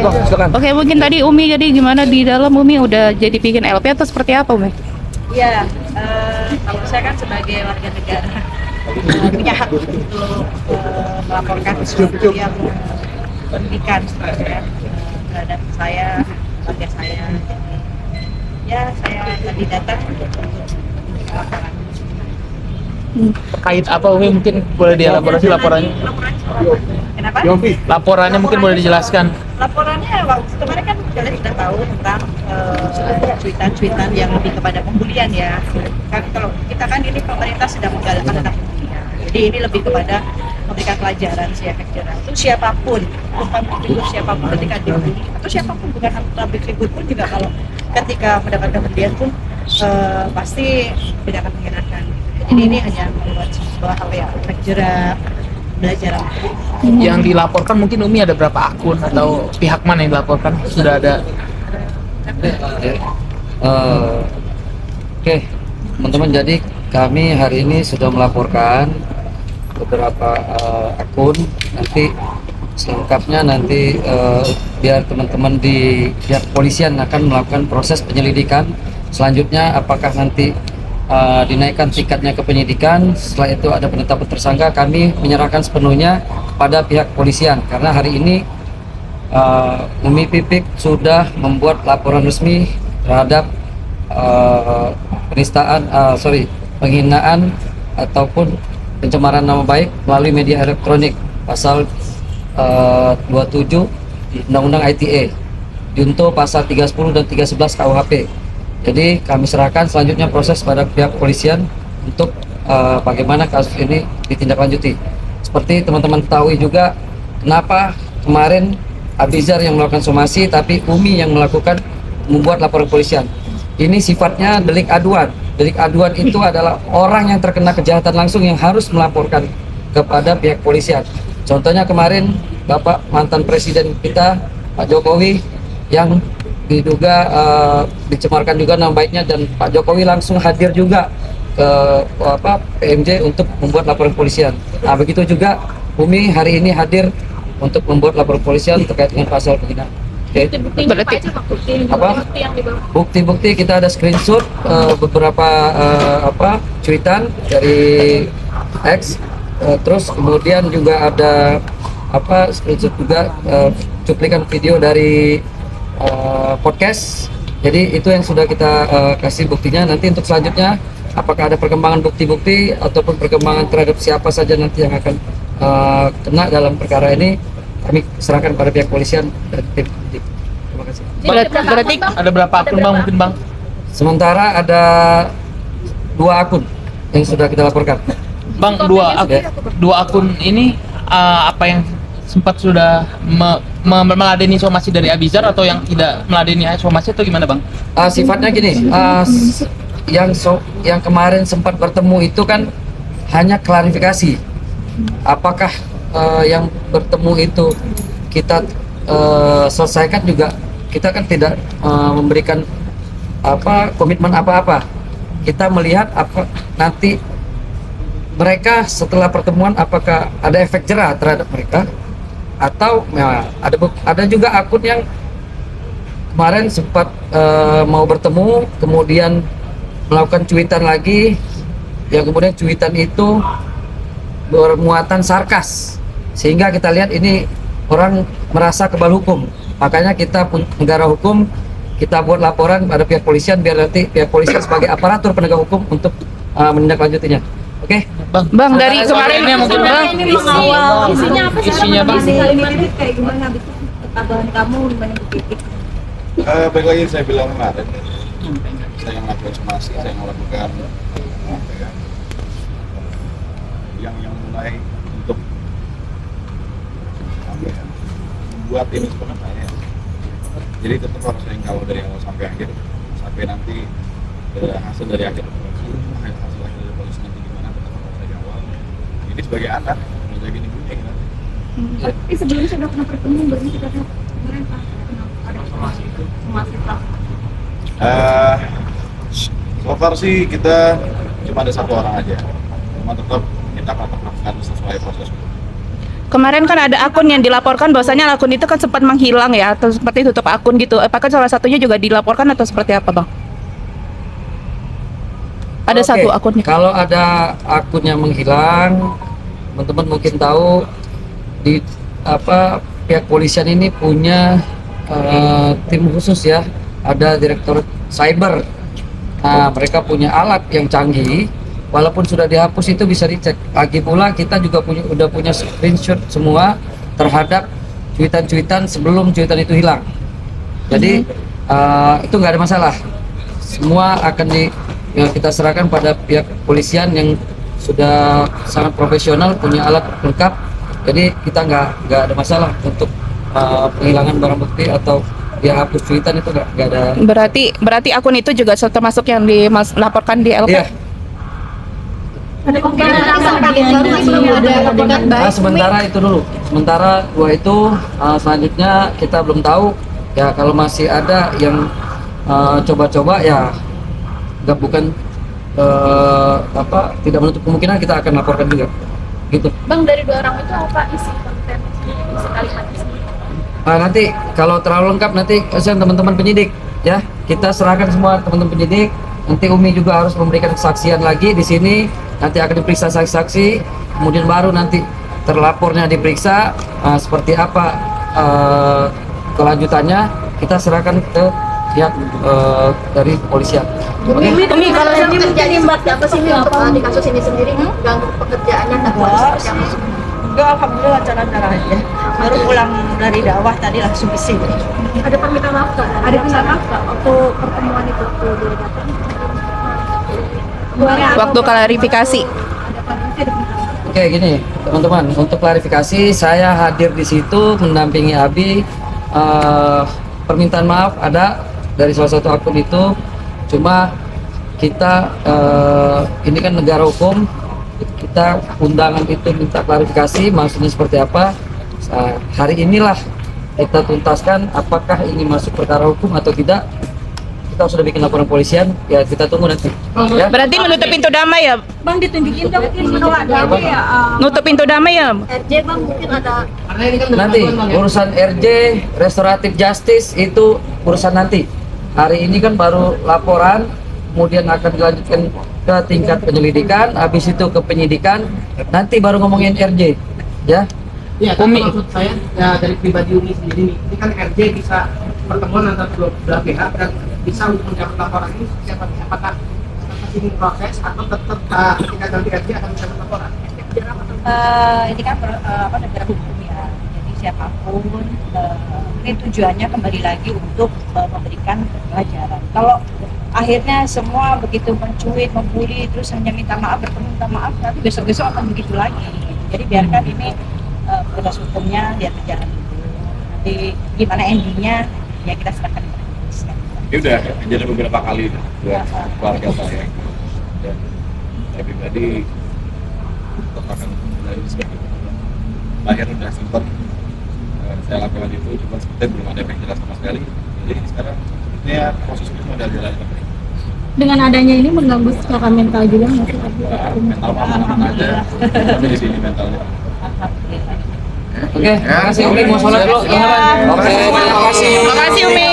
Bang, silakan. Oke, mungkin tadi Umi jadi gimana di dalam Umi udah jadi bikin LP atau seperti apa Umi? Ya, kalau saya kan sebagai warga negara punya hak untuk melaporkan sesuatu yang merugikan terhadap saya, keluarga saya. Jadi, ya saya tadi datang untuk laporan. Terkait apa Umi, mungkin boleh dielaborasi laporannya? Kenapa? Laporannya mungkin boleh dijelaskan. Laporannya waktu kemarin kan kalian sudah tahu tentang cuitan-cuitan yang lebih kepada pembulian ya. Kan kalau kita kan ini pemerintah sedang menggalakkan tentang pembulian. Jadi ini lebih kepada memberikan pelajaran si efek jerah. Itu siapapun, bukan figur siapapun ketika dibully atau siapapun bukan public figure pun juga kalau ketika mendapatkan pembulian pun pasti tidak akan mengenakan. Jadi ini hanya membuat sebuah efek jerah, belajar. Yang dilaporkan mungkin Umi ada berapa akun atau pihak mana yang dilaporkan? Sudah ada? Oke, teman-teman, jadi kami hari ini sudah melaporkan beberapa akun. Nanti selengkapnya biar teman-teman di pihak kepolisian akan melakukan proses penyelidikan. Selanjutnya apakah nanti dinaikkan tingkatnya ke penyidikan, setelah itu ada penetapan tersangka, kami menyerahkan sepenuhnya kepada pihak kepolisian. Karena hari ini Umi Pipik sudah membuat laporan resmi terhadap penghinaan ataupun pencemaran nama baik melalui media elektronik pasal 27 Undang-Undang ITE, junto pasal 310 dan 311 KUHP. Jadi kami serahkan selanjutnya proses pada pihak kepolisian untuk bagaimana kasus ini ditindaklanjuti. Seperti teman-teman ketahui juga, kenapa kemarin Abizar yang melakukan somasi tapi Umi yang membuat laporan kepolisian. Ini sifatnya delik aduan. Delik aduan itu adalah orang yang terkena kejahatan langsung yang harus melaporkan kepada pihak kepolisian. Contohnya kemarin Bapak mantan Presiden kita Pak Jokowi yang diduga dicemarkan juga nama baiknya, dan Pak Jokowi langsung hadir juga ke PMJ untuk membuat laporan polisian. Nah, begitu juga Umi hari ini hadir untuk membuat laporan polisian terkait dengan pasal penghinaan. Oke. Bukti-bukti kita ada screenshot beberapa cuitan dari X, terus kemudian juga ada screenshot juga cuplikan video dari podcast. Jadi itu yang sudah kita kasih buktinya. Nanti untuk selanjutnya apakah ada perkembangan bukti-bukti ataupun perkembangan terhadap siapa saja nanti yang akan kena dalam perkara ini, kami serahkan pada pihak polisian dan tim. Terima kasih. Berarti ada berapa akun Bang mungkin Bang? Sementara ada 2 akun yang sudah kita laporkan. Bang, dua akun ini apa yang sempat sudah meladeni somasi dari Abizar atau yang tidak meladeni somasi atau gimana Bang? Sifatnya gini, yang kemarin sempat bertemu itu kan hanya klarifikasi. Apakah yang bertemu itu kita selesaikan juga, kita kan tidak memberikan komitmen apa-apa. Kita melihat apa nanti mereka setelah pertemuan, apakah ada efek jerah terhadap mereka, atau ada juga akun yang kemarin sempat mau bertemu kemudian melakukan cuitan lagi, yang kemudian cuitan itu bermuatan sarkas, sehingga kita lihat ini orang merasa kebal hukum. Makanya kita negara hukum, kita buat laporan pada pihak polisian biar nanti pihak polisian sebagai aparatur penegak hukum untuk menindaklanjutinya. Oke, Bang dari kemarin mungkin Bang. Isinya apa sih? Isinya Bang. Isi kalimat itu kayak gimana? Ketabahan kamu dibanding titik. Baik lagi saya bilang kemarin, saya melakukan somasi, saya melakukan yang mulai untuk membuat ini sebenarnya saya. Jadi tetap harus saya kawal dari awal sampai akhir, sampai nanti hasil dari akhir hasil dari polisi nanti gimana, tetap harus saya kawal. Ini sebagai anak menjaga ini punya gitu. Tapi sebelumnya sudah pernah bertemu berarti karena kemarin ada somasi Pak. So far sih kita cuma ada 1 orang aja, cuma tetap kita akan lakukan sesuai proses. Kemarin kan ada akun yang dilaporkan bahwasanya akun itu kan sempat menghilang ya, atau seperti tutup akun gitu. Apakah salah satunya juga dilaporkan atau seperti apa, Bang? Ada Oke, satu akunnya. Kalau ada akun yang menghilang, teman-teman mungkin tahu di pihak polisian ini punya tim khusus ya, ada direktur cyber. Nah, mereka punya alat yang canggih. Walaupun sudah dihapus itu bisa dicek. Lagi pula kita juga udah punya screenshot semua terhadap cuitan-cuitan sebelum cuitan itu hilang. Jadi itu nggak ada masalah. Semua akan kita serahkan pada pihak polisian yang sudah sangat profesional, punya alat lengkap. Jadi kita nggak ada masalah untuk penghilangan barang bukti atau dia hapus cuitan, itu nggak ada. Berarti akun itu juga termasuk yang dilaporkan di LP. Iya. Ada kemungkinan sampai baru belum ada laporan baik. Sementara itu dulu. Sementara dua itu selanjutnya kita belum tahu. Ya kalau masih ada yang coba-coba ya bukan tidak menutup kemungkinan kita akan laporkan juga. Gitu. Bang, dari 2 orang itu apa isi konten isi kalimatnya sendiri? Nanti kalau terlalu lengkap nanti kasihan teman-teman penyidik ya. Kita serahkan semua teman-teman penyidik. Nanti Umi juga harus memberikan kesaksian lagi di sini. Nanti akan diperiksa saksi-saksi, kemudian baru nanti terlapornya diperiksa seperti apa kelanjutannya kita serahkan ke pihak dari kepolisian. Umi, kalau ini terjadi apa sih untuk di kasus ini sendiri ganggu pekerjaannya atau seperti apa? Enggak, alhamdulillah lancar-lancar aja. Baru pulang dari dakwah tadi langsung ke sini. Ada permintaan maaf nggak? Ada permintaan maaf nggak waktu pertemuan itu waktu dia datang? Waktu klarifikasi. Oke, gini teman-teman, untuk klarifikasi saya hadir di situ mendampingi Abi. Permintaan maaf ada dari salah satu akun itu, cuma kita ini kan negara hukum, kita undangan itu minta klarifikasi maksudnya seperti apa. Hari inilah kita tuntaskan apakah ini masuk perkara hukum atau tidak. Kita sudah bikin laporan polisian, ya kita tunggu nanti ya. Berarti menutup pintu damai ya? Bang, ditunjukin dong mungkin kalau ada apa ya? Nutup pintu damai ya? RJ Bang, mungkin ada Nanti urusan RJ restoratif justice itu urusan nanti. Hari ini kan baru laporan, kemudian akan dilanjutkan ke tingkat penyelidikan, habis itu ke penyidikan, nanti baru ngomongin RJ ya. Iya, kan maksud saya ya dari pribadi Umi sendiri nih, ini kan RJ bisa pertemuan antara dua belah pihak dan bisa untuk mendapat laporan ini apakah ini proses atau tetap ketika nanti RJ akan mendapat laporan? Ini kan negara hukum ya. Jadi siapapun ini tujuannya kembali lagi untuk memberikan pelajaran. Kalau akhirnya semua begitu mencuit, membuli, terus hanya minta maaf, bertemu minta maaf, nanti besok-besok akan begitu lagi. Jadi biarkan ini proses hukumnya dia berjalan dulu. Nanti gimana endingnya ya kita serahkan kepada kepolisian. Ini udah kejadian beberapa kali buat keluarga saya, dan saya pribadi tetap akan menjalani seperti itu. Lahir udah sempat saya lakukan itu, cuma seperti belum ada yang jelas sama sekali. Jadi sekarang sepertinya proses hukum ada jalan. dengan adanya ini mengganggu secara mental juga nggak sih? Mental aman aja, tapi di sini mentalnya. Oke, makasih Umi, mau sholat dulu teman-teman. Oke, terima kasih. Terima kasih Umi.